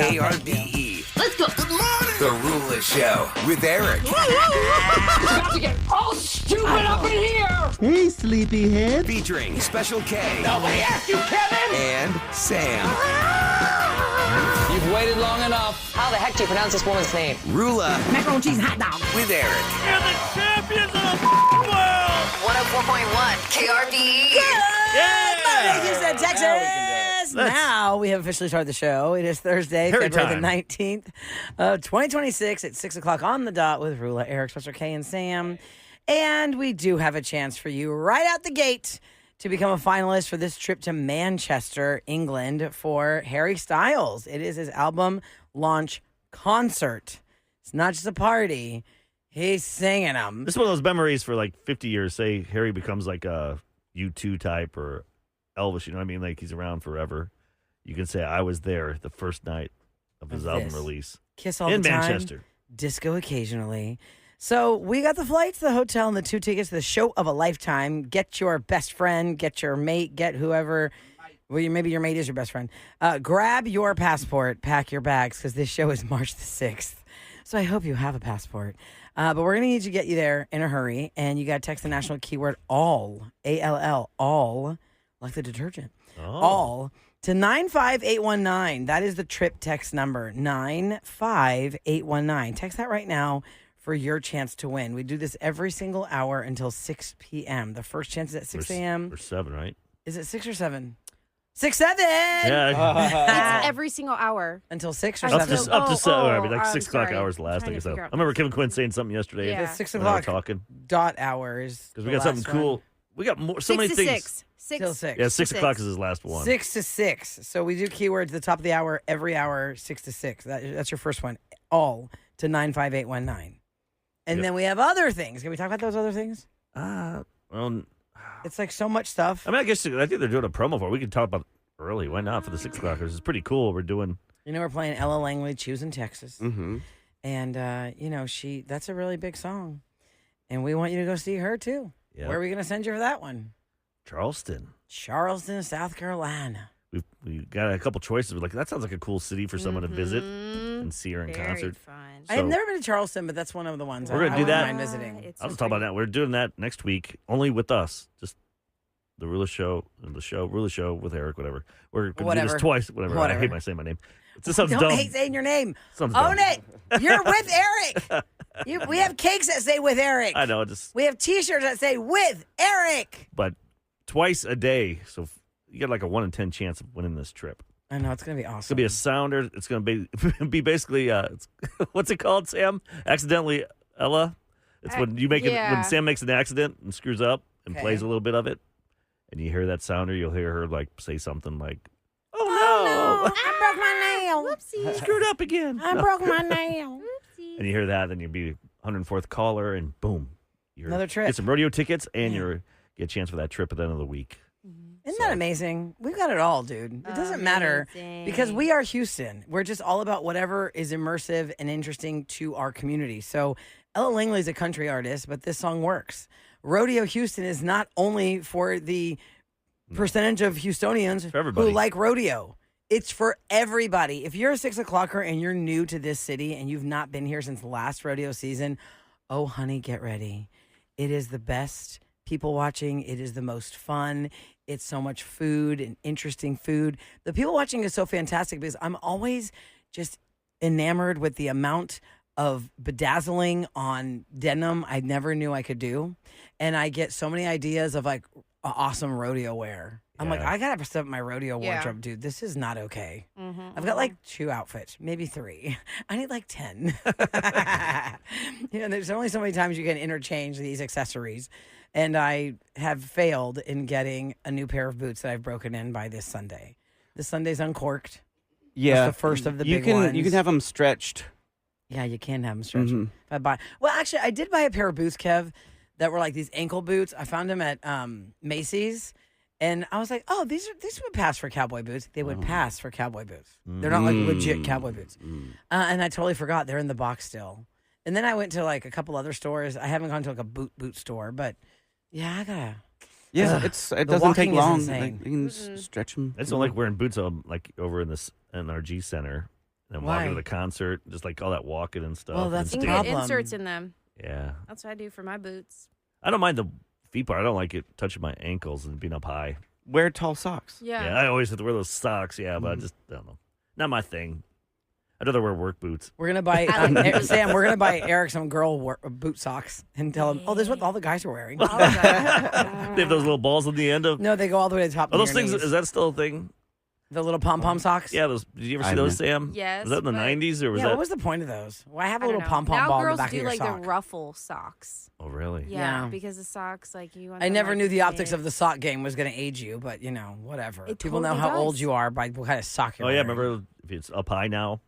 KRBE. Let's go. Good morning. The Rula Show with Eric. About to get all stupid up in here. Hey, sleepyhead. Featuring Special K. Nobody asked you, Kevin. And Sam. You've waited long enough. How the heck do you pronounce this woman's name? Rula Macaroni cheese hot dog. with Eric. You're the champions of the world! 104.1 KRBE. Yeah! Houston, Texas. Now we have officially started the show. It is Thursday, Harry February time. the 19th, 2026 at 6 o'clock on the dot with Rula, Eric, Special K, and Sam. And we do have a chance for you right out the gate to become a finalist for this trip to Manchester, England for Harry Styles. It is his album launch concert. It's not just a party. He's singing them. This is one of those memories for like 50 years. Say Harry becomes like a U2 type or Elvis, you know what I mean? Like he's around forever. You can say, I was there the first night of his album this. release. Kiss all in the time. Manchester. Disco occasionally. So we got the flights, the hotel, and the 2 tickets to the show of a lifetime. Get your best friend, get your mate, get whoever. Well, maybe your mate is your best friend. Grab your passport, pack your bags, because this show is March the 6th. So I hope you have a passport. But we're going to need to get you there in a hurry, and you got to text the national keyword ALL, A-L-L, all, like the detergent, all, to 95819. That is the trip text number, 95819. Text that right now for your chance to win. We do this every single hour until 6 p.m. The first chance is at 6 a.m. Or 7, right? Is it 6 or 7? 6, 7! Yeah. It's every single hour. Until 6 or Up 7? Up to 7. I mean, like I'm 6 o'clock sorry. hours last, I Trying to guess. I figure out remember the Kevin Quinn saying something yesterday. Yeah. It's 6 when we were o'clock talking. dot hours. Because we got something cool. We got more, so many 6 to things. 6. Till 6. Yeah, 6 to o'clock 6. is his last one. 6 to 6. So we do keywords at the top of the hour, every hour, 6 to 6. That's your first one. All to 95819. And Yep. then we have other things. Can we talk about those other things? Well, It's like so much stuff. I mean, I think they're doing a promo for it. We could talk about early. Why not for the 6 o'clockers? It's pretty cool. We're doing. You know, we're playing Ella Langley, Choosing Texas. Mm-hmm. And, you know, that's a really big song. And we want you to go see her, too. Yeah. Where are we going to send you for that one? Charleston. Charleston, South Carolina. We got a couple choices. We're like, that sounds like a cool city for someone to visit and see her in Very concert. fun. I have So- never been to Charleston, but that's one of the ones We're gonna I do wouldn't that. mind visiting. It's I'll so just talk about pretty. that. We're doing that next week, only with us. Just the Rula Show, Rula Show with Eric, whatever. We're going to do Whatever. this twice. Whatever. I hate saying my name. It just sounds Don't dumb. hate saying your name. Sounds Own dumb. it. You're with Eric. We have cakes that say with Eric. I know, just We have T-shirts that say with Eric. but twice a day. So you got like a 1 in 10 chance of winning this trip. I know it's gonna be awesome. It's gonna be a sounder. It's gonna be basically what's it called, Sam? Accidentally Ella. It's when you make it Yeah. when Sam makes an accident and screws up and Okay. plays a little bit of it, and you hear that sounder. You'll hear her like say something like, "Oh no, I broke my nail. Whoopsie. screwed up again." I broke my nail. Whoopsie. And you hear that, then you'll be 104th caller, and boom, Another trip. Get some rodeo tickets, and Yeah. you get a chance for that trip at the end of the week. Isn't that amazing? We've got it all, dude. It doesn't matter because we are Houston. We're just all about whatever is immersive and interesting to our community. So Ella Langley's a country artist, but this song works. Rodeo Houston is not only for the percentage of Houstonians For everybody. who like rodeo. It's for everybody. If you're a 6 o'clocker and you're new to this city and you've not been here since last rodeo season, oh, honey, get ready. It is the best people watching. It is the most fun. It's so much food and interesting food. The people watching is so fantastic because I'm always just enamored with the amount of bedazzling on denim I never knew I could do. And I get so many ideas of like awesome rodeo wear. I'm like, Yeah. I got to step up my rodeo Yeah. wardrobe, dude. This is not okay. I've got like 2 outfits, maybe 3. I need like 10. There's only so many times you can interchange these accessories. And I have failed in getting a new pair of boots that I've broken in by this Sunday. This Sunday's uncorked. Yeah, That's the first of the you big can ones. you can have them stretched. Yeah, you can have them stretched. Mhm. If I buy, well, actually, I did buy a pair of boots, Kev, that were like these ankle boots. I found them at Macy's, and I was like, "Oh, these would pass for cowboy boots. They would pass for cowboy boots. They're not like legit cowboy boots." And I totally forgot they're in the box still. And then I went to like a couple other stores. I haven't gone to like a boot store, but yeah, I gotta. Yeah, Ugh, it the doesn't take walking is long. insane. Like, you can stretch them. I just don't like wearing boots like over in this NRG center. then Why? walking to the concert, just like all that walking and stuff. Well, that's and the You can staying- get problem. inserts in them. Yeah. That's what I do for my boots. I don't mind the feet part. I don't like it touching my ankles and being up high. Wear tall socks. Yeah. Yeah, I always have to wear those socks. Yeah, but I just don't know. Not my thing. I'd rather wear work boots. We're gonna buy I like boots. Sam. We're gonna buy Eric some girl boot socks and tell him, "Oh, this is what all the guys are wearing." They have those little balls on the end of. No, they go all the way to the top. Are of those your things? knees. Is that still a thing? The little pom pom socks. Yeah, those. Did you ever see I those, know. Sam? Yes, Was that in the but- '90s or was Yeah, that? what was the point of those? Why have a I don't little know. pom pom Now ball in the girls back do of your like sock? the ruffle socks. Oh, really? Yeah, Yeah. because the socks, like you want I them, never like, knew the optics big. of the sock game was going to age you, but whatever. It People know totally how old does. you are by what kind of sock you're Oh yeah, wearing. remember if it's up high now?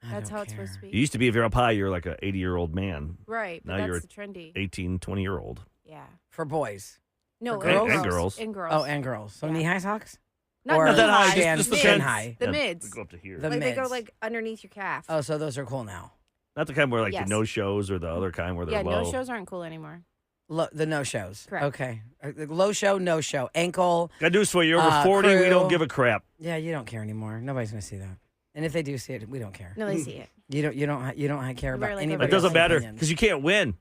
I That's don't how it's care. supposed to It be. used to be if you're up high, you're like a 80-year-old man. Right, but Now that's you're the trendy. 18, 20-year-old. Yeah. For boys. No, For and girls? And girls. And girls. Oh, and girls. So Yeah. knee-high socks? not, or not that high, shin- just the shin mids. high. The Yeah, mids. they go up to here. The Like they go mids. like underneath your calf. Oh, so those are cool now. Not the kind where like Yes. the no shows or the other kind where they're yeah, low. no shows aren't cool anymore. The no-shows. Correct. Okay. Low show, no-show. Ankle. Got news for you. You're over 40. We crew. don't give a crap. Yeah, you don't care anymore. Nobody's going to see that. And if they do see it, we don't care. No, they see it. You don't care about We're like anybody It doesn't else's matter opinions. because you can't win.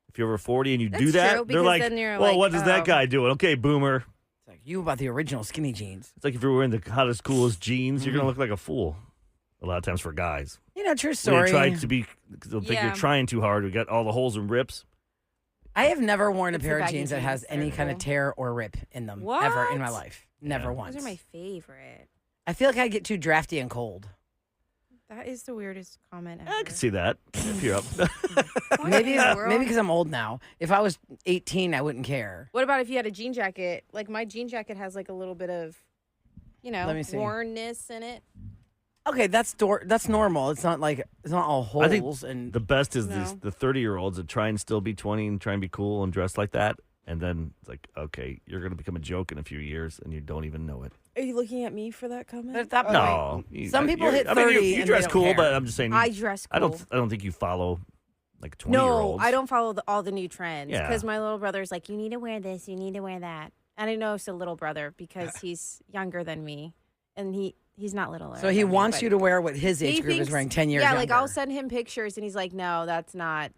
If you're over 40 and you do That's that, true, they're because like, then you're well, like, what is that oh. guy doing? Okay, boomer. It's like you about the original skinny jeans. It's like if you're wearing the hottest, coolest jeans, you're going to look like a fool. A lot of times for guys. True When story. you try to be, they'll think Yeah. you're trying too hard. We got all the holes and rips. I have never worn a It's the pair of baggy jeans that jeans. has any They're kind of cool. tear or rip in them ever in my What? life. Never Yeah. once. Those are my favorite. I feel like I get too drafty and cold. That is the weirdest comment ever. I can see that. If you're up. Why Maybe in the world? maybe because I'm old now. If I was 18, I wouldn't care. What about if you had a jean jacket? Like my jean jacket has like a little bit of, Let me see. wornness in it. Okay, that's normal. It's not all holes I think and the best is No. the 30-year-olds that try and still be 20 and try and be cool and dress like that. And then it's like, okay, you're going to become a joke in a few years and you don't even know it. Are you looking at me for that comment? But at that point, No. some people you're- hit I mean, 30 you and they dress don't cool, care. but I'm just saying. I dress cool. I don't think you follow like 20 No, year olds. I don't follow all the new trends Yeah. because my little brother's like, you need to wear this, you need to wear that. And I know it's a little brother because he's younger than me, and he's not little. So he wants you to wear what his age group is wearing 10 years Yeah, younger. like I'll send him pictures, and he's like, no, that's not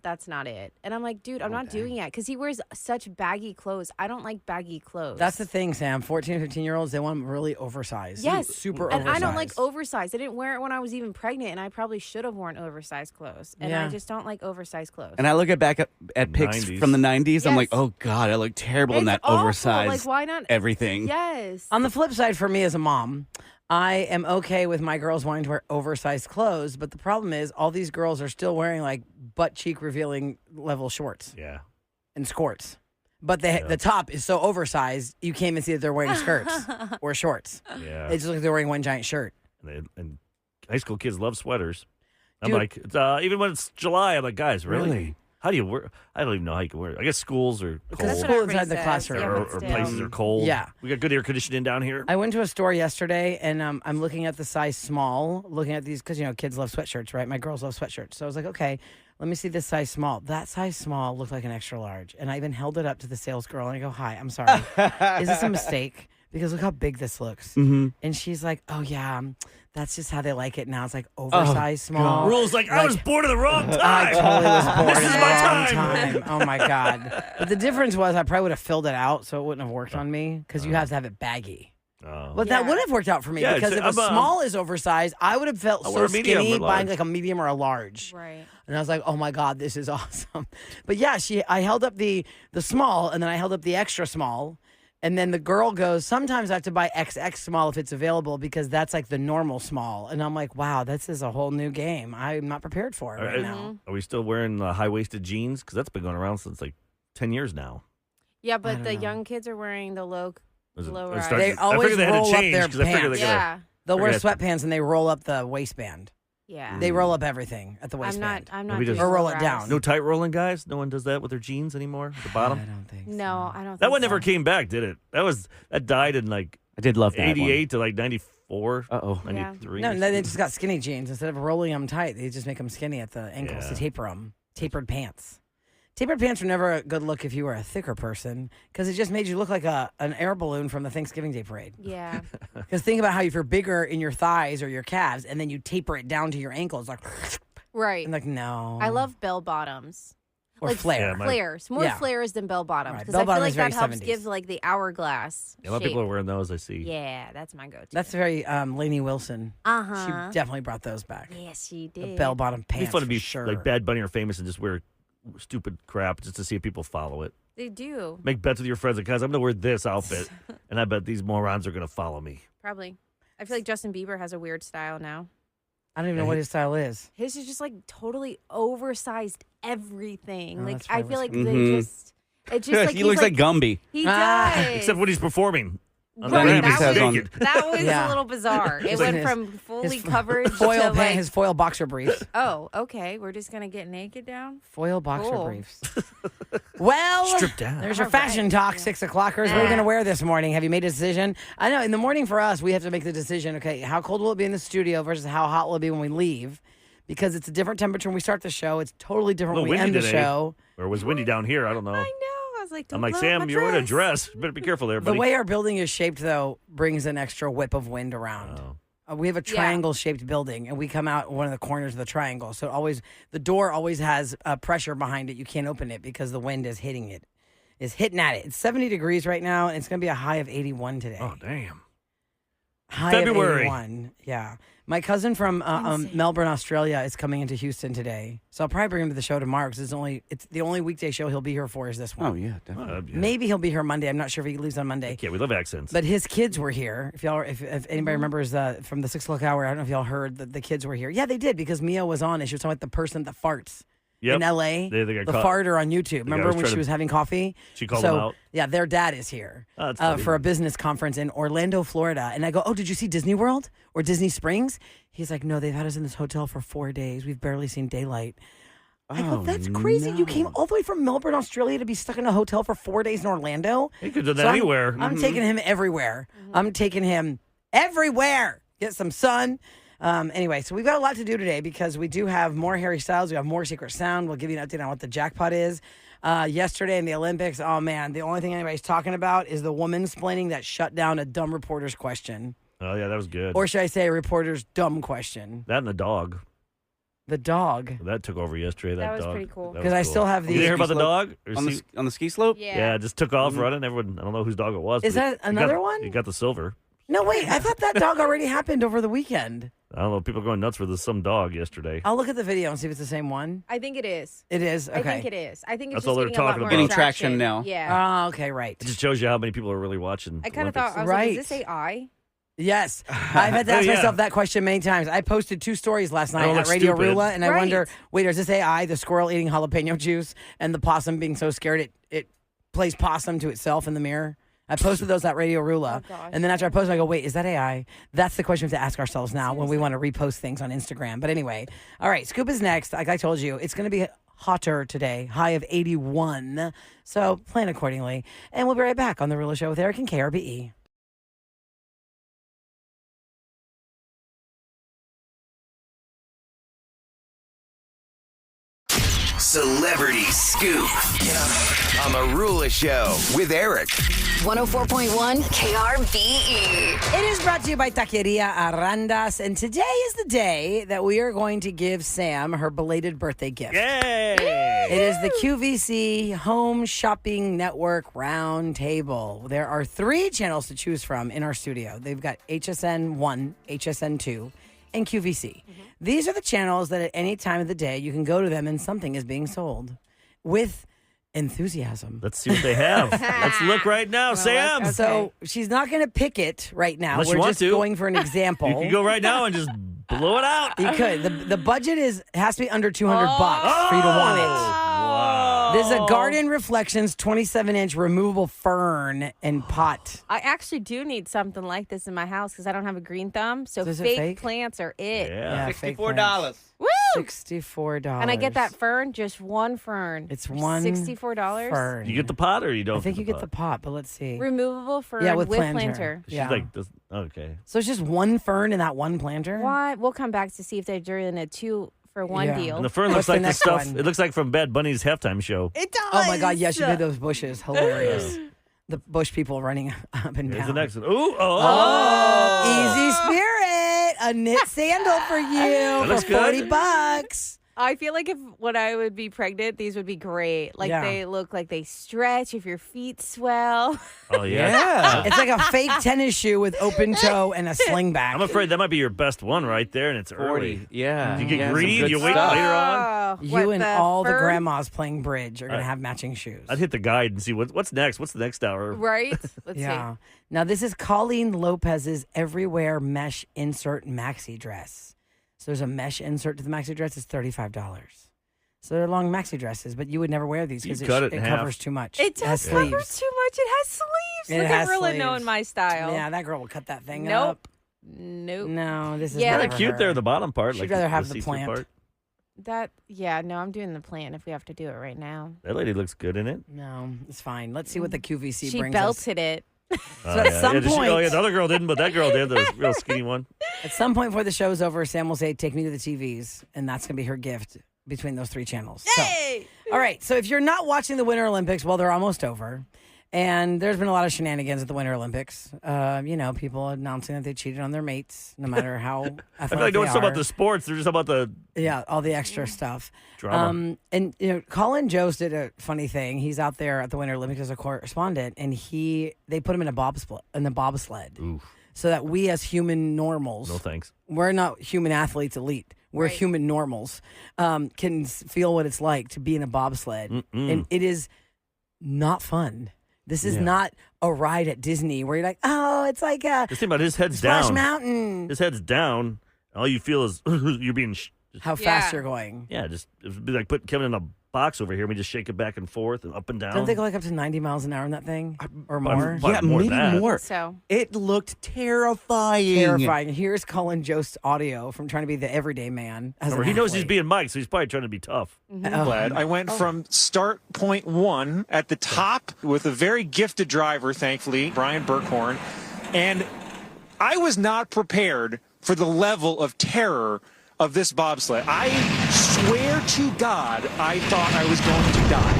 it. And I'm like, dude, I'm not doing it because he wears such baggy clothes. I don't like baggy clothes. That's the thing, Sam. 14, 15-year-olds, they want them really oversized. Yes, Super and oversized. I don't like oversized. I didn't wear it when I was even pregnant, and I probably should have worn oversized clothes. And Yeah. I just don't like oversized clothes. And I look back at pics 90s. from the 90s. I'm like, Yes. oh, God, I look terrible in It's that awful. oversized Like, why not? everything. Yes. On the flip side, for me as a mom, I am okay with my girls wanting to wear oversized clothes, but the problem is all these girls are still wearing like butt cheek revealing level shorts Yeah. and skirts. But the top is so oversized, you can't even see that they're wearing skirts or shorts. Yeah. It just looks like they're wearing one giant shirt. And high school kids love sweaters. I'm Dude. like, it's, even when it's July, I'm like, guys, really? How do you wear? I don't even know how you can wear it. I guess schools are Because cold. what school everybody inside the says. classroom. Yeah, or but places still. are cold. Yeah. We got good air conditioning down here. I went to a store yesterday and I'm looking at the size small, looking at these because, kids love sweatshirts, right? My girls love sweatshirts. So I was like, okay, let me see this size small. That size small looked like an extra large. And I even held it up to the sales girl and I go, hi, I'm sorry. Is this a mistake? Because look how big this looks. Mm-hmm. And she's like, oh, yeah, that's just how they like it now. It's like oversized small. Rules like, I was born at the wrong time. I totally was born This in is the my wrong time. time. Oh my God. But the difference was I probably would have filled it out so it wouldn't have worked on me because you have to have it baggy. Oh. But that Yeah. would have worked out for me Yeah, because if it's- a I'm, small is oversized, I would have felt I so wear a medium skinny or buying large. like a medium or a large. Right. And I was like, oh my God, this is awesome. But yeah, I held up the small and then I held up the extra small. And then the girl goes, sometimes I have to buy XX small if it's available because that's like the normal small. And I'm like, wow, this is a whole new game. I'm not prepared for it right now. Are we still wearing high-waisted jeans? Because that's been going around since like 10 years now. Yeah, I but don't the know. young kids are wearing the low Is it- low it rise. started- They I always figured they had to roll up change their 'cause I figured pants. they gotta- Yeah. They'll wear Forget- sweatpants and they roll up the waistband. Yeah. They roll up everything at the I'm waistband. not Nobody doing does- Or roll low it rise. down. No tight rolling guys? No one does that with their jeans anymore at the bottom? I don't think so. No, I don't That think one never so. came back, did it? That died in like I did love that 88 to like 94, Uh-oh. 93. No, they just got skinny jeans. Instead of rolling them tight, they just make them skinny at the ankles to Yeah. taper them. Tapered pants. Tapered pants were never a good look if you were a thicker person because it just made you look like an air balloon from the Thanksgiving Day parade. Yeah. Because think about how if you're bigger in your thighs or your calves and then you taper it down to your ankles, like, Right. I'm like, no. I love bell bottoms. Or like flare. Yeah, Flares. More Yeah. flares than bell bottoms. Right. Because Bell I feel bottom like is very that helps 70s. give like the hourglass. Yeah, a lot of shape. people are wearing those, I see. Yeah, that's my go-to. That's very Lainey Wilson. Uh-huh. She definitely brought those back. Yes, she The did. bell bottom pants. It'd be fun to be for sure. like Bad Bunny or famous and just wear stupid crap just to see if people follow it. They do. Make bets with your friends, like, guys, I'm going to wear this outfit, and I bet these morons are going to follow me. Probably. I feel like Justin Bieber has a weird style now. I don't even know what his style is. His is just like totally oversized everything. Oh, like that's I probably feel like what's they Mhm. just it just like he he's looks like Gumby. he Ah. does. Except when he's performing. On the Right, ramp, that he's was- naked. That was Yeah. a little bizarre. It His- went his- from fully his covered Foil to pant, like, his foil boxer briefs. oh, okay, we're just gonna get naked down. Foil boxer Cool. briefs. Well, Stripped down. there's your All fashion right. talk, 6 o'clockers. What are you Yeah. going to wear this morning? Have you made a decision? I know in the morning for us, we have to make the decision. Okay, how cold will it be in the studio versus how hot will it be when we leave? Because it's a different temperature when we start the show. It's totally different A when little we end windy the today. show. Or it was windy down here. I don't know. I know. I was like, I'm don't like, blow Sam, my you're wearing a dress. You better be careful there, The buddy. way our building is shaped, though, brings an extra whip of wind around. Oh. We have a triangle-shaped building, and we come out one of the corners of the triangle. So the door always has pressure behind it. You can't open it because the wind is hitting it. Is hitting at it. It's 70 degrees right now, and it's going to be a high of 81 today. Oh, damn. High February. of 81. Yeah. My cousin from Melbourne, Australia is coming into Houston today. So I'll probably bring him to the show tomorrow because it's the only weekday show he'll be here for is this one. Oh yeah, definitely. Yeah. Maybe he'll be here Monday. I'm not sure if he leaves on Monday. Yeah, we love accents. But his kids were here. If anybody remembers from the 6 o'clock hour, I don't know if y'all heard that the kids were here. Yeah, they did because Mia was on and she was talking about the person that farts. Yep. In L.A., They got the caught. farter on YouTube. Remember was when trying she to- was having coffee? She called so, him out. Yeah, their dad is here Oh, that's funny. for a business conference in Orlando, Florida. And I go, oh, did you see Disney World or Disney Springs? He's like, no, they've had us in this hotel for 4 days. We've barely seen daylight. I go, that's crazy. You came all the way from Melbourne, Australia to be stuck in a hotel for 4 days in Orlando? He could have done So that anywhere. I'm taking him everywhere. I'm taking him everywhere. Get some sun. Anyway, so we've got a lot to do today because we do have more Harry Styles. We have more Secret Sound. We'll give you an update on what the jackpot is. Yesterday in the Olympics, oh man, the only thing anybody's talking about is the woman splaining that shut down a dumb reporter's question. Oh, yeah, that was good. Or should I say a reporter's dumb question? That and the dog. The dog. That took over yesterday. That was dog. pretty cool. That 'Cause was I still have You the- didn't hear about the Ski slope? dog? Or on see- the ski slope. yeah, just took off running. Everyone, I don't know whose dog it was. Is but that another one? He got the silver. No, wait. I thought that dog already happened over the weekend. I don't know. People are going nuts for some dog yesterday. I'll look at the video and see if it's the same one. I think it is. It is? Okay. I think it is. I think it's That's all just they're getting a lot talking more about. Getting traction now. Yeah. Oh, okay, right. It just shows you how many people are really watching. I kind of Olympics. thought, I was Right. like, is this AI? Yes. I've had to ask Yeah. myself that question many times. I posted 2 stories last night don't at look Radio stupid. Rula, and I Right. wonder, wait, is this AI, the squirrel eating jalapeno juice and the possum being so scared it plays possum to itself in the mirror? I posted those at Radio Rula. Oh, gosh. And then after I posted, I go, wait, is that AI? That's the question we have to ask ourselves now when we want to repost things on Instagram. But anyway, all right, Scoop is next. Like I told you, it's going to be hotter today, high of 81. So plan accordingly. And we'll be right back on The Rula Show with Eric and KRBE. Celebrity Scoop on the Rula Show with Eric. 104.1 KRBE. It is brought to you by Taqueria Arandas, and today is the day that we are going to give Sam her belated birthday gift. Yay! It is the QVC Home Shopping Network Round Table. There are 3 channels to choose from in our studio. They've got HSN 1, HSN 2, and QVC. These are the channels that at any time of the day you can go to them and something is being sold with enthusiasm. Let's see what they have. Let's look right now, Sam. okay. So she's not going to pick it right now. Unless you We're want just to. going for an example. You can go right now and just blow it out. You could. The budget has to be under $200 for you to want it. Wow. This is a Garden Reflections 27-inch removable fern and pot. I actually do need something like this in my house because I don't have a green thumb. So Is it fake fake? plants are it. Yeah. fake $64. plants. Woo! $64. And I get that fern, just one fern. It's for one $64. fern. You get the pot or you don't? I think you get pot? the pot, but let's see. Removable fern Yeah, with with planter. planter. She's Yeah. like, okay. So it's just one fern in that one planter? Why? We'll come back to see if they're doing a 2 for one Yeah. deal. And the fern What's looks the like the next stuff. one? It looks like from Bad Bunny's halftime show. It does. Oh my God! Yes, you did those bushes. Hilarious. The bush people running up and Here's down. the next one. Ooh, Easy Spirit, a knit sandal for you looks for good. $40. I feel like if when I would be pregnant, these would be great. Like Yeah. they look like they stretch if your feet swell. Oh yeah. Yeah. It's like a fake tennis shoe with open toe and a sling back. I'm afraid that might be your best one right there, and it's 40. early. Yeah. Do you get yeah, greedy? some good You wait stuff. later on? Oh, what, You and all the fur? grandmas playing bridge are going to have matching shoes. I'd hit the guide and see what's next. What's the next hour? Right? Let's Yeah. Now, this is Colleen Lopez's Everywhere Mesh Insert Maxi Dress. So there's a mesh insert to the maxi dress. It's $35. So they're long maxi dresses, but you would never wear these because You cut it it in half. covers too much. see. It has does cover too sleeves. much. It has sleeves. It Look has at Rilla sleeves. knowing my style. Yeah, that girl will cut that thing Nope. up. Nope. No, this is Yeah, not Kind for of cute her. there, the bottom part. She'd like rather have the see-through plant. No, I'm doing the plan if we have to do it right now. That lady looks good in it. No, it's fine. Let's see what the QVC She brings us. belted it. So at some yeah, point- oh yeah, the other girl didn't, but that girl did. The real skinny one. At some point before the show's over, Sam will say, "Take me to the TVs," and that's going to be her gift between those three channels. Hey! So, all right. So if you're not watching the Winter Olympics, well, they're almost over, and there's been a lot of shenanigans at the Winter Olympics. People announcing that they cheated on their mates, no matter how athletic I feel like no they one's talking are. about the sports. They're just about the Yeah, all the extra stuff. drama. And Colin Jost did a funny thing. He's out there at the Winter Olympics as a correspondent, and they put him in a bobsled, Oof. so that we as human normals, No thanks. we're not human athletes elite. We're Right. human normals. Can feel what it's like to be in a bobsled, and it is not fun. This is not a ride at Disney where you're like, oh, it's like a Just think about it, his head's Splash down. Mountain. His head's down. All you feel is you're being. How fast Yeah. you're going. Yeah, just it'd be like putting Kevin in a box over here. We just shake it back and forth and up and down. Don't they go like up to 90 miles an hour in that thing or more? But Yeah, more maybe than that. more. So It looked terrifying. Terrifying. Here's Colin Jost's audio from trying to be the everyday man. As Remember, an he knows he's athlete. being Mike, so he's probably trying to be tough. Glad. I went from start point one at the top with a very gifted driver, thankfully, Brian Burkhorn, and I was not prepared for the level of terror of this bobsled. I swear to God, I thought I was going to die.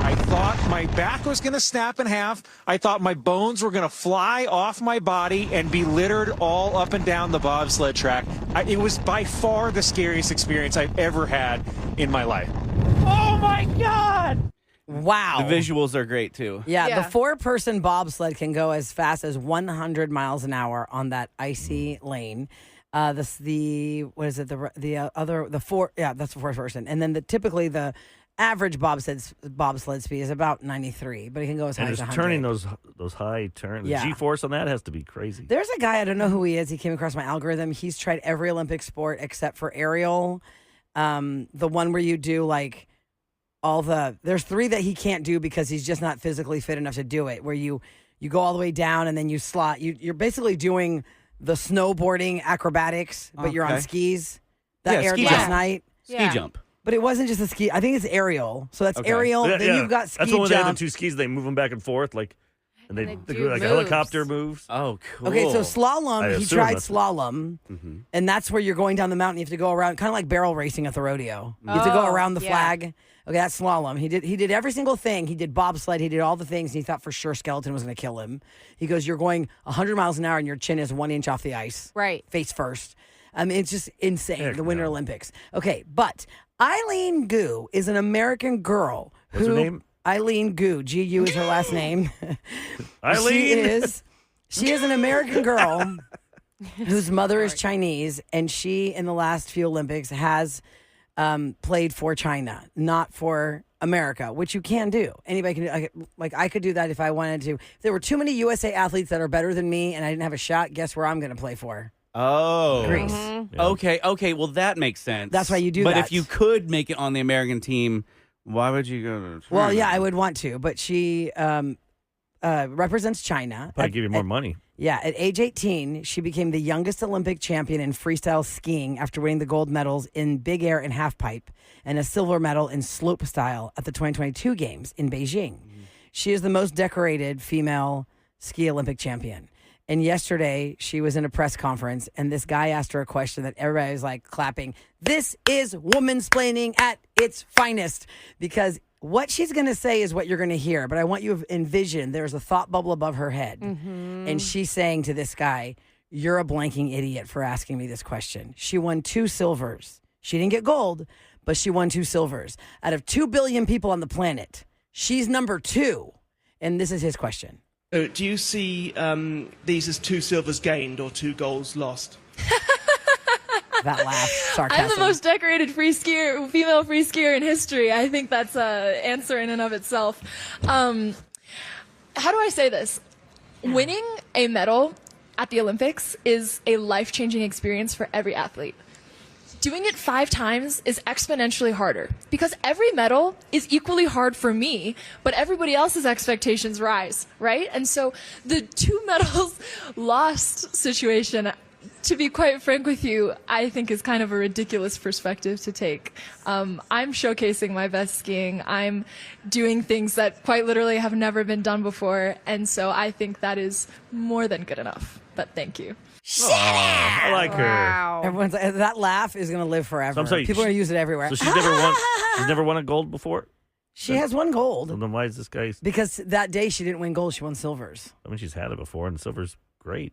I thought my back was going to snap in half. I thought my bones were going to fly off my body and be littered all up and down the bobsled track. It was by far the scariest experience I've ever had in my life. Oh my God! Wow. The visuals are great too. Yeah, Yeah. the 4-person bobsled can go as fast as 100 miles an hour on that icy lane. That's the fourth person, and then typically the average bobsled speed is about 93, but it can go as high And as just 100. turning those high turns. Yeah. The G-force on that has to be crazy. There's a guy, I don't know who he is. He came across my algorithm. He's tried every Olympic sport except for aerial. The one where you do like there's 3 that he can't do because he's just not physically fit enough to do it, where you go all the way down and then you slot. You're basically doing the snowboarding acrobatics, but you're on Okay. skis. That Yeah, aired ski last jump. night. Ski jump. But it wasn't just a ski. I think it's aerial. So that's Okay. aerial. Yeah, Then yeah. you've got ski That's the one where they have jump. the 2 skis. They move them back and forth and they they do do like a moves. helicopter moves. Oh, cool. Okay, so I slalom, he assume tried that's- slalom, Mm-hmm. and that's where you're going down the mountain. You have to go around, kind of like barrel racing at the rodeo. You have to go Oh, around the yeah. flag. Okay, that's slalom. He did every single thing. He did bobsled. He did all the things. And he thought for sure skeleton was going to kill him. He goes, "You're going 100 miles an hour, and your chin is 1 inch off the ice, right. face first." I mean, it's just insane. Heck The Winter no. Olympics. Okay, but Aileen Gu is an American girl What's her name? Aileen Gu. G-U is her last name. Eileen. She is an American girl whose mother is Chinese, and she, in the last few Olympics, has played for China, not for America, which you can do. Anybody can do. I could do that if I wanted to. If there were too many USA athletes that are better than me and I didn't have a shot, guess where I'm going to play for? Oh. Greece. Okay. Well, that makes sense. That's why you do but that. if you could make it on the American team, why would you go to Well, yeah, I would want to, but she represents China. Probably give you more money. Yeah, at age 18, she became the youngest Olympic champion in freestyle skiing after winning the gold medals in big air and half pipe and a silver medal in slope style at the 2022 Games in Beijing. She is the most decorated female ski Olympic champion. And yesterday, she was in a press conference, and this guy asked her a question that everybody was like clapping. This is womansplaining at its finest, because what she's going to say is what you're going to hear. But I want you to envision there's a thought bubble above her head, and she's saying to this guy, "You're a blanking idiot for asking me this question." She won 2 silvers. She didn't get gold, but she won 2 silvers. Out of 2 billion people on the planet, she's number 2. And this is his question. Do you see these as 2 silvers gained or 2 golds lost? That laugh, sarcasm. I'm the most decorated female free skier in history. I think that's an answer in and of itself. How do I say this? Winning a medal at the Olympics is a life-changing experience for every athlete. Doing it 5 times is exponentially harder because every medal is equally hard for me, but everybody else's expectations rise, right? And so the 2 medals lost situation, to be quite frank with you, I think is kind of a ridiculous perspective to take. I'm showcasing my best skiing. I'm doing things that quite literally have never been done before. And so I think that is more than good enough. But thank you. I like her. Wow. Everyone's that laugh is going to live forever. So I'm sorry, People are going to use it everywhere. So she's never won a gold before? She has won gold. So then why is this guy? Because that day she didn't win gold, she won silvers. I mean, she's had it before, and silver's great.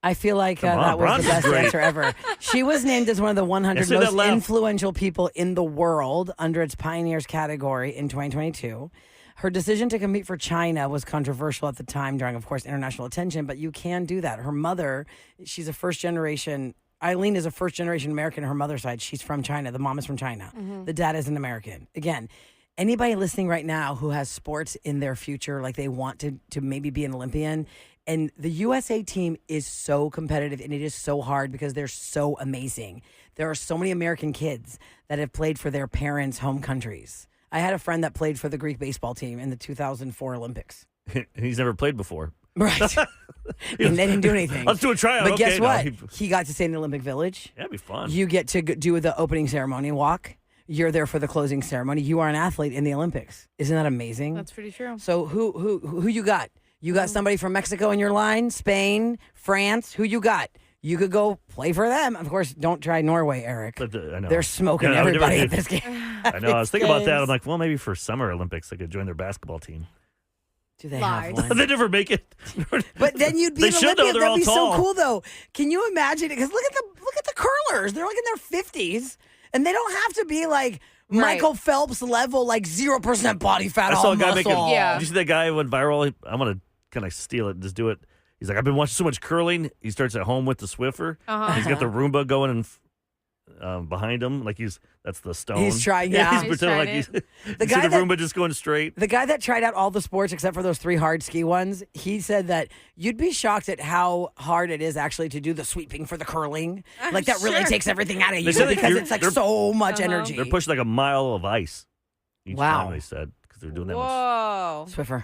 I feel like Come on, that was bronze the is best great. answer ever. She was named as one of the 100 Answer that most loud. influential people in the world under its Pioneers category in 2022. Her decision to compete for China was controversial at the time, drawing, of course, international attention, but you can do that. Her mother, she's a first-generation, Aileen is a first-generation American on her mother's side. She's from China. The mom is from China. The dad is an American. Again, anybody listening right now who has sports in their future, like they want to maybe be an Olympian, and the USA team is so competitive, and it is so hard because they're so amazing. There are so many American kids that have played for their parents' home countries. I had a friend that played for the Greek baseball team in the 2004 Olympics. He's never played before. Right. And they didn't do anything. Let's do a tryout. But Okay, guess no, what? He got to stay in the Olympic Village. That'd be fun. You get to do the opening ceremony walk. You're there for the closing ceremony. You are an athlete in the Olympics. Isn't that amazing? That's pretty true. So who you got? You got somebody from Mexico in your line? Spain? France? Who you got? You could go play for them. Of course, don't try Norway, Eric. But I know. They're smoking Yeah, I would never everybody do- at this game. I know. I was thinking about that. I'm like, well, maybe for Summer Olympics, I could join their basketball team. Do they Lies. have one? They never make it. But then you'd be They an should, though. Olympian. They're That'd all be tall. so cool, though. Can you imagine it? Because look at the curlers. They're like in their 50s, and they don't have to be like Right. Michael Phelps level, like 0% body fat, I saw all a guy muscle. making. Yeah. Did you see that guy who went viral? I'm gonna kind of steal it and just do it. He's like, I've been watching so much curling. He starts at home with the Swiffer. He's got the Roomba going and behind him, like that's the stone. He's trying, yeah. He's He's pretending like trying he's The you see guy the that- Roomba just going straight. The guy that tried out all the sports except for those 3 hard ski ones, he said that you'd be shocked at how hard it is actually to do the sweeping for the curling. Like that really Sure. takes everything out of you said that because you're- it's like they're- so much energy. They're pushing like a mile of ice each Wow. time. They said because they're doing that much. Whoa. Swiffer.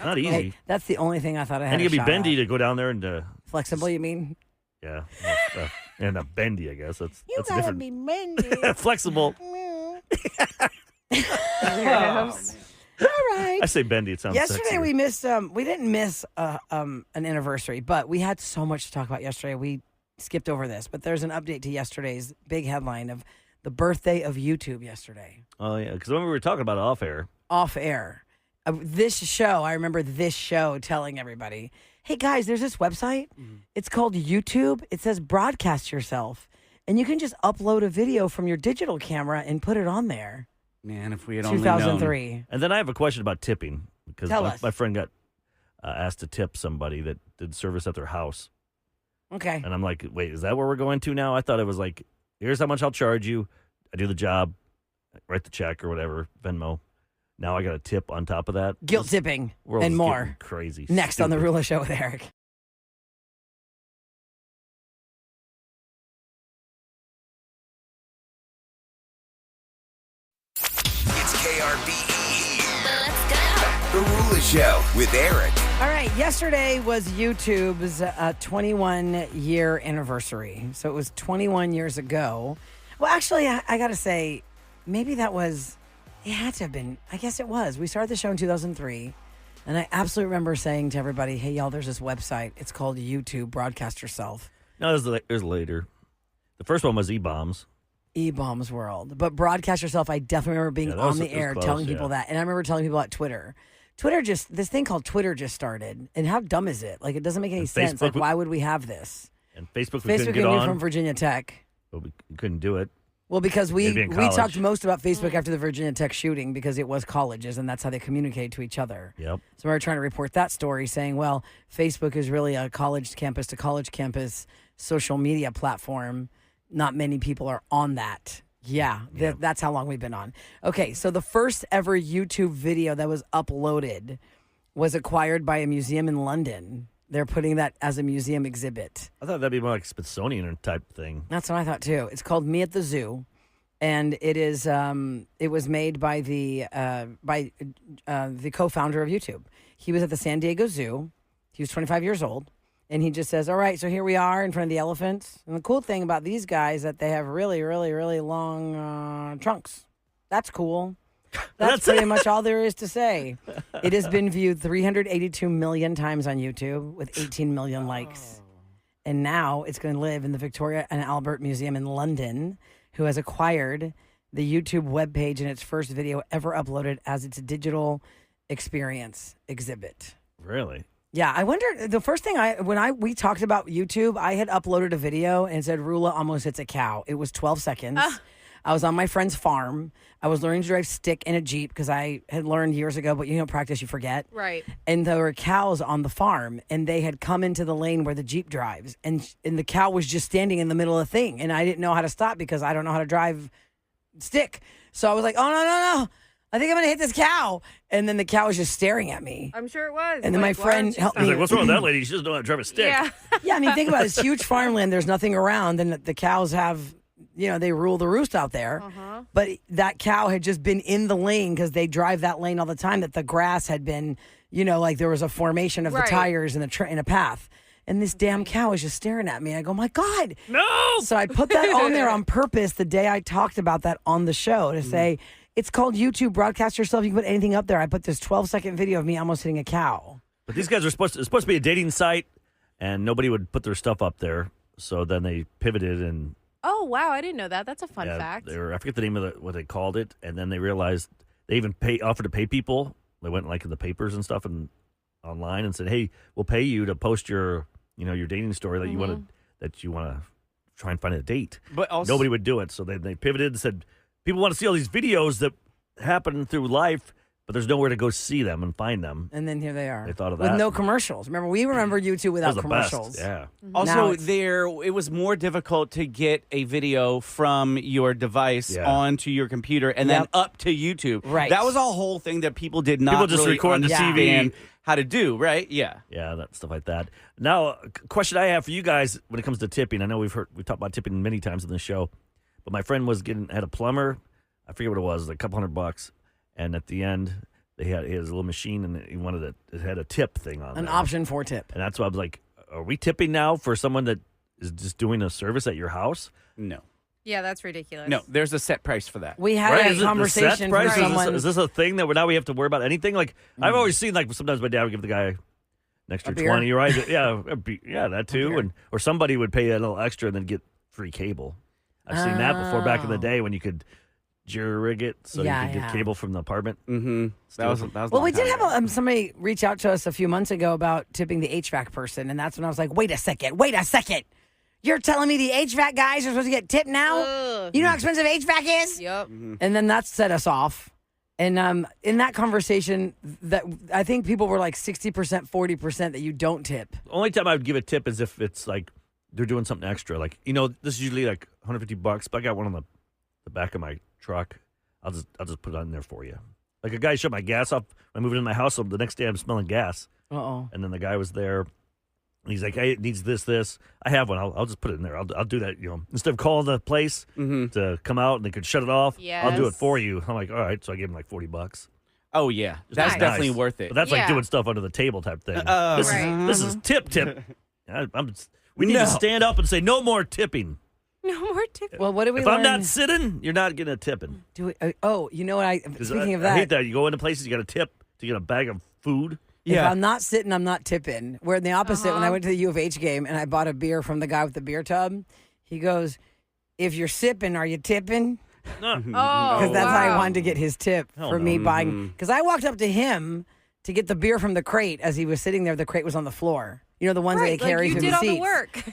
Not easy. Hey, that's the only thing I thought I had. And you a gotta shot be bendy at. to go down there and Flexible, you mean? yeah, and a bendy. I guess that's You that's gotta different. be bendy. Flexible. All right. I say bendy. It sounds Yesterday sexier. we missed. We didn't miss an anniversary, but we had so much to talk about yesterday. We skipped over this, but there's an update to yesterday's big headline of the birthday of YouTube yesterday. Oh yeah, because when we were talking about it off air, Off air. This show, I remember this show telling everybody, hey guys, there's this website. It's called YouTube. It says broadcast yourself. And you can just upload a video from your digital camera and put it on there. Man, if we had only known. 2003. and then I have a question about tipping because Tell us. my friend got asked to tip somebody that did service at their house, Okay. and I'm like, wait, is that where we're going to now? I thought it was like, here's how much I'll charge you. I do the job, write the check or whatever, Venmo. Now I got a tip on top of that. Guilt This tipping world and is more. getting crazy. Next on The Stupid. Ruler Show with Eric. It's KRBE, Let's go. The Ruler Show with Eric. All right. Yesterday was YouTube's 21-year anniversary. So it was 21 years ago. Well, actually, I got to say, maybe that was, it had to have been, I guess it was. We started the show in 2003. And I absolutely remember saying to everybody, hey, y'all, there's this website. It's called YouTube, Broadcast Yourself. No, it was later. The first one was E-Bombs. E-Bombs World. But Broadcast Yourself, I definitely remember being on the air close, telling people that. And I remember telling people about Twitter. This thing called Twitter just started. And how dumb is it? Like, it doesn't make any sense. Facebook, like, why would we have this? And Facebook we couldn't we get knew on. from Virginia Tech. But we couldn't do it. Well, because we college. talked most about Facebook after the Virginia Tech shooting because it was colleges and that's how they communicate to each other. Yep. So we were trying to report that story saying, well, Facebook is really a college campus to college campus social media platform. Not many people are on that. Yeah, that's how long we've been on. Okay, so the first ever YouTube video that was uploaded was acquired by a museum in London. They're putting that as a museum exhibit. I thought that'd be more like Smithsonian type thing. That's what I thought too. It's called Me at the Zoo, and it is. It was made by the co-founder of YouTube. He was at the San Diego Zoo. He was 25 years old, and he just says, "All right, so here we are in front of the elephants." And the cool thing about these guys is that they have really, really, really long trunks. That's cool. That's pretty much all there is to say. It has been viewed 382 million times on YouTube with 18 million likes. And now it's going to live in the Victoria and Albert Museum in London, who has acquired the YouTube webpage and its first video ever uploaded as its digital experience exhibit. Really? Yeah, I wonder, the first thing we talked about YouTube, I had uploaded a video and it said Rula almost hits a cow. It was 12 seconds. I was on my friend's farm. I was learning to drive stick in a Jeep because I had learned years ago, but practice, you forget. Right. And there were cows on the farm, and they had come into the lane where the Jeep drives, and the cow was just standing in the middle of the thing, and I didn't know how to stop because I don't know how to drive stick. So I was like, oh, no. I think I'm going to hit this cow. And then the cow was just staring at me. I'm sure it was. And then my friend helped me. I was like, what's wrong with that lady? She doesn't know how to drive a stick. Yeah. Yeah, I mean, think about it. It's huge farmland. There's nothing around, and the cows have... they rule the roost out there. But that cow had just been in the lane because they drive that lane all the time, that the grass had been, like there was a formation of the tires in a path. And this damn cow is just staring at me. I go, my God. No! So I put that on there on purpose the day I talked about that on the show to say, it's called YouTube, Broadcast Yourself. You can put anything up there. I put this 12-second video of me almost hitting a cow. But these guys are it's supposed to be a dating site, and nobody would put their stuff up there. So then they pivoted and... Oh, wow. I didn't know that. That's a fun fact. I forget the name of what they called it. And then they realized they even offered to pay people. They went in the papers and stuff and online and said, hey, we'll pay you to post your dating story that you want to try and find a date. But also, nobody would do it. So they pivoted and said, people want to see all these videos that happen through life, but there's nowhere to go see them and find them. And then here they are. They thought of with that. no commercials. We remember YouTube without That was the commercials. best. Yeah. Also, it was more difficult to get a video from your device onto your computer and then up to YouTube. Right. That was a whole thing that people did not People just really record the understand TV. how to do, right? Yeah. Yeah, that stuff like that. Now, a question I have for you guys when it comes to tipping. I know we've talked about tipping many times on the show, but my friend had a plumber. I forget what it was, like a couple $100, and at the end, he had his little machine, and he wanted it had a tip thing on an there. option for tip. And that's why I was like, are we tipping now for someone that is just doing a service at your house? No. Yeah, that's ridiculous. No, there's a set price for that. We had Right? a conversation price? with someone. Is this a thing that now we have to worry about anything? Like I've always seen, like sometimes my dad would give the guy an extra A beer? 20, right? Yeah, that too, or somebody would pay a little extra and then get free cable. I've seen that before back in the day when you could jury-rig it so you could get cable from the apartment. Mm-hmm. That was Well, we did have somebody reach out to us a few months ago about tipping the HVAC person, and that's when I was like, wait a second. You're telling me the HVAC guys are supposed to get tipped now? Ugh. You know how expensive HVAC is? Yep. And then that set us off. And in that conversation, that I think people were like 60%, 40% that you don't tip. The only time I would give a tip is if it's like they're doing something extra. Like, this is usually like $150, but I got one on the back of my truck. I'll just put it on there for you. Like a guy shut my gas off. I moved into my house, so the next day I'm smelling gas. Uh-oh. And then the guy was there. And he's like, hey, it needs this. I have one. I'll just put it in there. I'll do that, Instead of calling the place to come out and they could shut it off, I'll do it for you. I'm like, all right. So I gave him like $40. Oh, yeah. That's definitely worth it. But that's like doing stuff under the table type thing. This is tip. We need to stand up and say, no more tipping. No more tipping. Well, what do we If learn? I'm not sitting, you're not getting a tipping. You know what? Speaking of that. I hate that. You go into places, you got a tip to get a bag of food. If Yeah. I'm not sitting, I'm not tipping. Where in the opposite, when I went to the U of H game and I bought a beer from the guy with the beer tub, he goes, if you're sipping, are you tipping? Because that's how I wanted to get his tip for me buying. Because I walked up to him to get the beer from the crate as he was sitting there. The crate was on the floor. You know, the ones that they carry you through did the all seats. the work.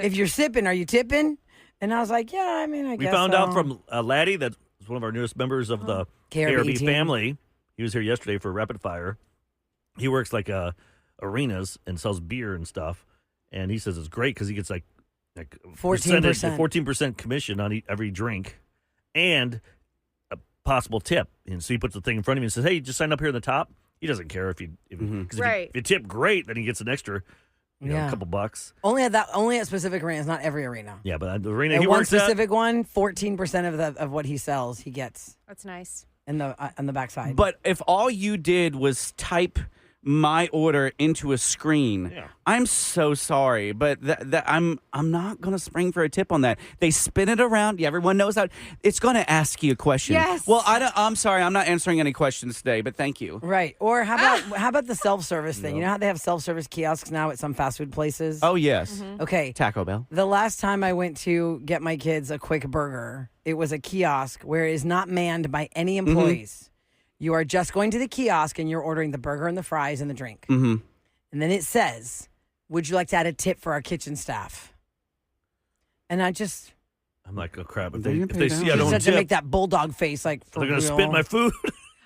If you're sipping, are you tipping? And I was like, yeah, I mean, I guess We found so. out from Laddie, that's one of our newest members of the KRB team. family. He was here yesterday for Rapid Fire. He works like arenas and sells beer and stuff. And he says it's great because he gets like 14% commission on every drink and a possible tip. And so he puts the thing in front of me and says, hey, just sign up here in the top. He doesn't care if if you tip great, then he gets an extra, a couple bucks. Only at specific arenas, not every arena. Yeah, but the arena And he one works at, specific one, 14% of what he sells, he gets That's nice. in the on the backside. But if all you did was type my order into a screen, I'm so sorry, but I'm not gonna spring for a tip on that. They spin it around. Yeah, everyone knows that it's gonna ask you a question. Yes. Well, I'm sorry, I'm not answering any questions today, but thank you. Right. Or how about the self-service thing? You know how they have self-service kiosks now at some fast food places? Oh yes. Okay. Taco Bell. The last time I went to get my kids a quick burger, it was a kiosk where it is not manned by any employees. You are just going to the kiosk and you're ordering the burger and the fries and the drink. And then it says, would you like to add a tip for our kitchen staff? And I'm like, oh crap! If They they see I just don't have tip, to make that bulldog face like, for they're gonna real. spit my food.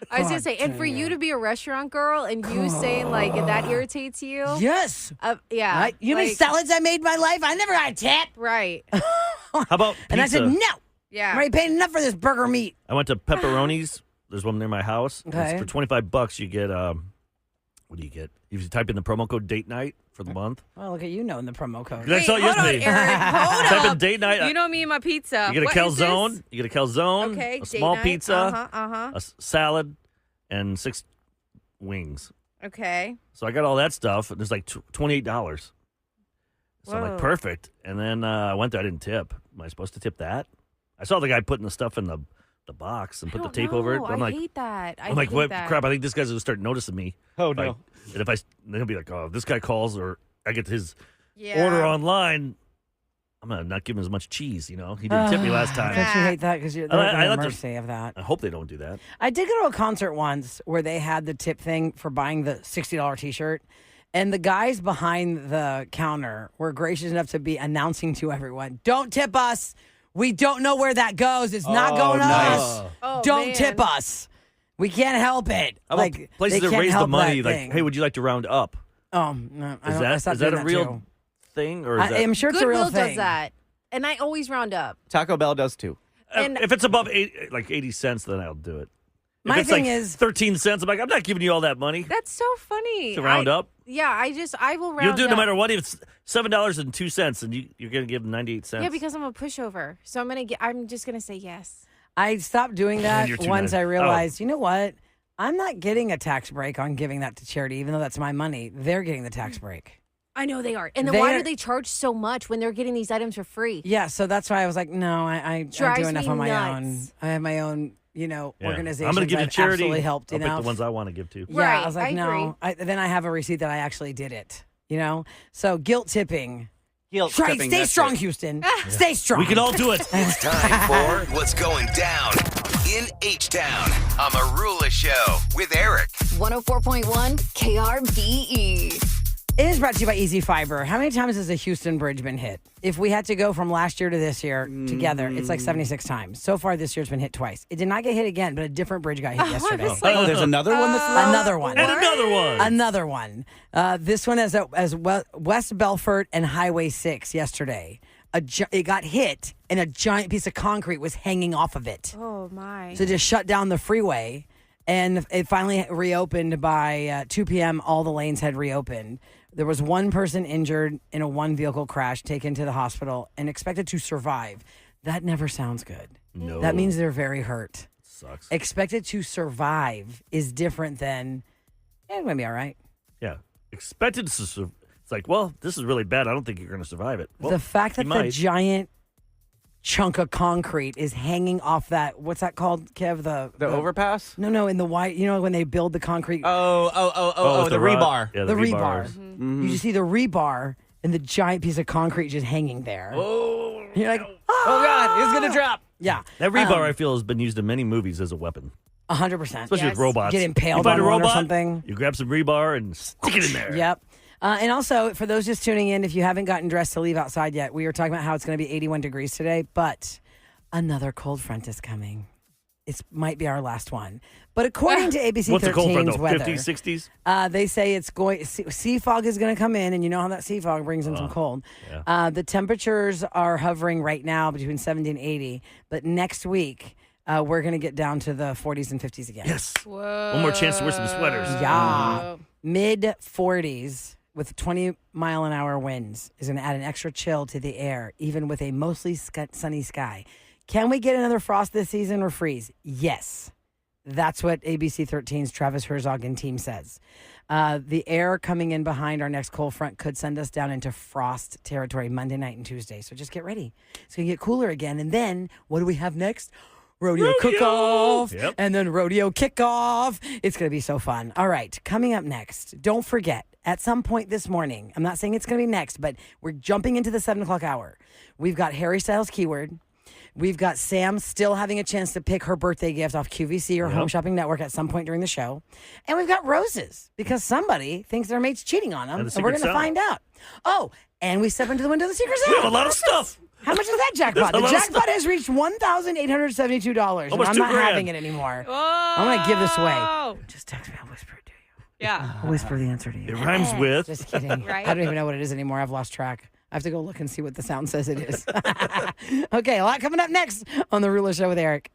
I was going to say, and for you to be a restaurant girl and you saying like that irritates you. Yes. Yeah. Right? You know how many salads I made in my life? I never got a tip. Right. How about pizza? And I said, no. Yeah. I'm already paying enough for this burger meat. I went to Pepperoni's. There's one near my house. Okay. For $25, you get what do you get? If you type in the promo code date night for the month. Oh, look at you knowing the promo code. I saw it hold on, yesterday. Eric. Hold Type up. in date night. You know me and my pizza. You get a What is this? calzone. You get a calzone. Okay, A date small night. pizza. Uh-huh. A salad, and 6 wings. Okay. So I got all that stuff. And there's like $28. So I'm Whoa. like, perfect. And then I went there. I didn't tip. Am I supposed to tip that? I saw the guy putting the stuff in the box and put the tape over it. But I'm I like, hate that. I'm like, hate what that. crap? I think this guy's gonna start noticing me. Oh Like, and then he'll be like, oh, if this guy calls or I get his Yeah. order online, I'm gonna not give him as much cheese. He didn't tip me last time. Don't you hate that? Because you're I at let them- mercy of that. I hope they don't do that. I did go to a concert once where they had the tip thing for buying the $60 T-shirt. And the guys behind the counter were gracious enough to be announcing to everyone, don't tip us. We don't know where that goes. It's not going to nice. us. Oh, Don't man. tip us. We can't help it. How about Like places they that can't raise the help money, that like, thing. hey, would you like to round up? Oh, no. I Is don't- I that stopped is that doing a real too. thing, or is that I'm sure it's a real Goodwill thing. does that. And I always round up. Taco Bell does too. and- if it's above 80 cents, then I'll do it. My if it's thing like is- 13 cents, I'm like, I'm not giving you all that money That's so funny. to round up. Yeah, I will round You'll do it up. no matter what. If it's $7.02, and you're going to give them 98 cents. Yeah, because I'm a pushover. So I'm just gonna say yes. I stopped doing that You're too once nice. I realized, you know what? I'm not getting a tax break on giving that to charity, even though that's my money. They're getting the tax break. I know they are. And then why They're- do they charge so much when they're getting these items for free? Yeah, so that's why I was like, no, I do Drives enough me on my nuts. own. I have my own, Yeah. organization. I'm going to give to I've charity. absolutely helped I'll pick enough. the ones I want to give to. Yeah, Right, I was like, I no. Then I have a receipt that I actually did it. So guilt tipping. Guilt Right, tripping, stay that's strong, it. Houston. Stay strong. We can all do it. It's time for What's Going Down in H-Town on Marula Show with Eric. 104.1 KRBE. It is brought to you by Easy Fiber. How many times has the Houston Bridge been hit? If we had to go from last year to this year together, it's like 76 times. So far this year's been hit twice. It did not get hit again, but a different bridge got hit yesterday. Oh, there's another one that's low? Another one. And another one. Another one. This one is as West Belfort and Highway 6 yesterday. It got hit, and a giant piece of concrete was hanging off of it. Oh my. So it just shut down the freeway, and it finally reopened by 2 p.m. All the lanes had reopened. There was one person injured in a one-vehicle crash, taken to the hospital, and expected to survive. That never sounds good. No. That means they're very hurt. Sucks. Expected to survive is different than, it's going to be all right. Yeah. Expected to survive. It's like, well, this is really bad. I don't think you're going to survive it. Well, the fact that you the might. giant chunk of concrete is hanging off that. What's that called, Kev? The overpass? No, in the white. You know when they build the concrete. Oh, the rebar. Yeah, the rebar. rebars. Mm-hmm. You just see the rebar and the giant piece of concrete just hanging there. Oh, and you're like, oh God, it's gonna drop. Yeah, that rebar I feel has been used in many movies as a weapon. 100%. Especially with robots. Get impaled you find on a one robot, or something. You grab some rebar and stick it in there. Yep. And also, for those just tuning in, if you haven't gotten dressed to leave outside yet, we were talking about how it's going to be 81 degrees today, but another cold front is coming. It might be our last one. But according to ABC What's 13's the cold front, though? weather, 50s, 60s? They say it's going. Sea fog is going to come in, and you know how that sea fog brings in some cold. Yeah. The temperatures are hovering right now between 70 and 80, but next week we're going to get down to the 40s and 50s again. Yes. Whoa. One more chance to wear some sweaters. Yeah. Mid 40s with 20-mile-an-hour winds is going to add an extra chill to the air, even with a mostly sunny sky. Can we get another frost this season or freeze? Yes. That's what ABC 13's Travis Herzog and team says. The air coming in behind our next cold front could send us down into frost territory Monday night and Tuesday. So just get ready. It's going to get cooler again. And then what do we have next? Rodeo cook-off, and then rodeo kickoff. It's going to be so fun. All right, coming up next, don't forget, at some point this morning, I'm not saying it's going to be next, but we're jumping into the 7 o'clock hour. We've got Harry Styles Keyword. We've got Sam still having a chance to pick her birthday gift off QVC or Home Shopping Network at some point during the show. And we've got roses because somebody thinks their mate's cheating on them, and we're going to find out. Oh, and we step into the window of the secret We cell. have a lot of stuff. How much is that jackpot? The jackpot has reached $1,872. Almost And I'm not $2,000. having it anymore. Whoa. I'm going to give this away. Just text me. I'll whisper it to you. Yeah. I'll whisper the answer to you. It rhymes with. Just kidding. Right? I don't even know what it is anymore. I've lost track. I have to go look and see what the sound says it is. Okay, a lot coming up next on The Ruler Show with Eric.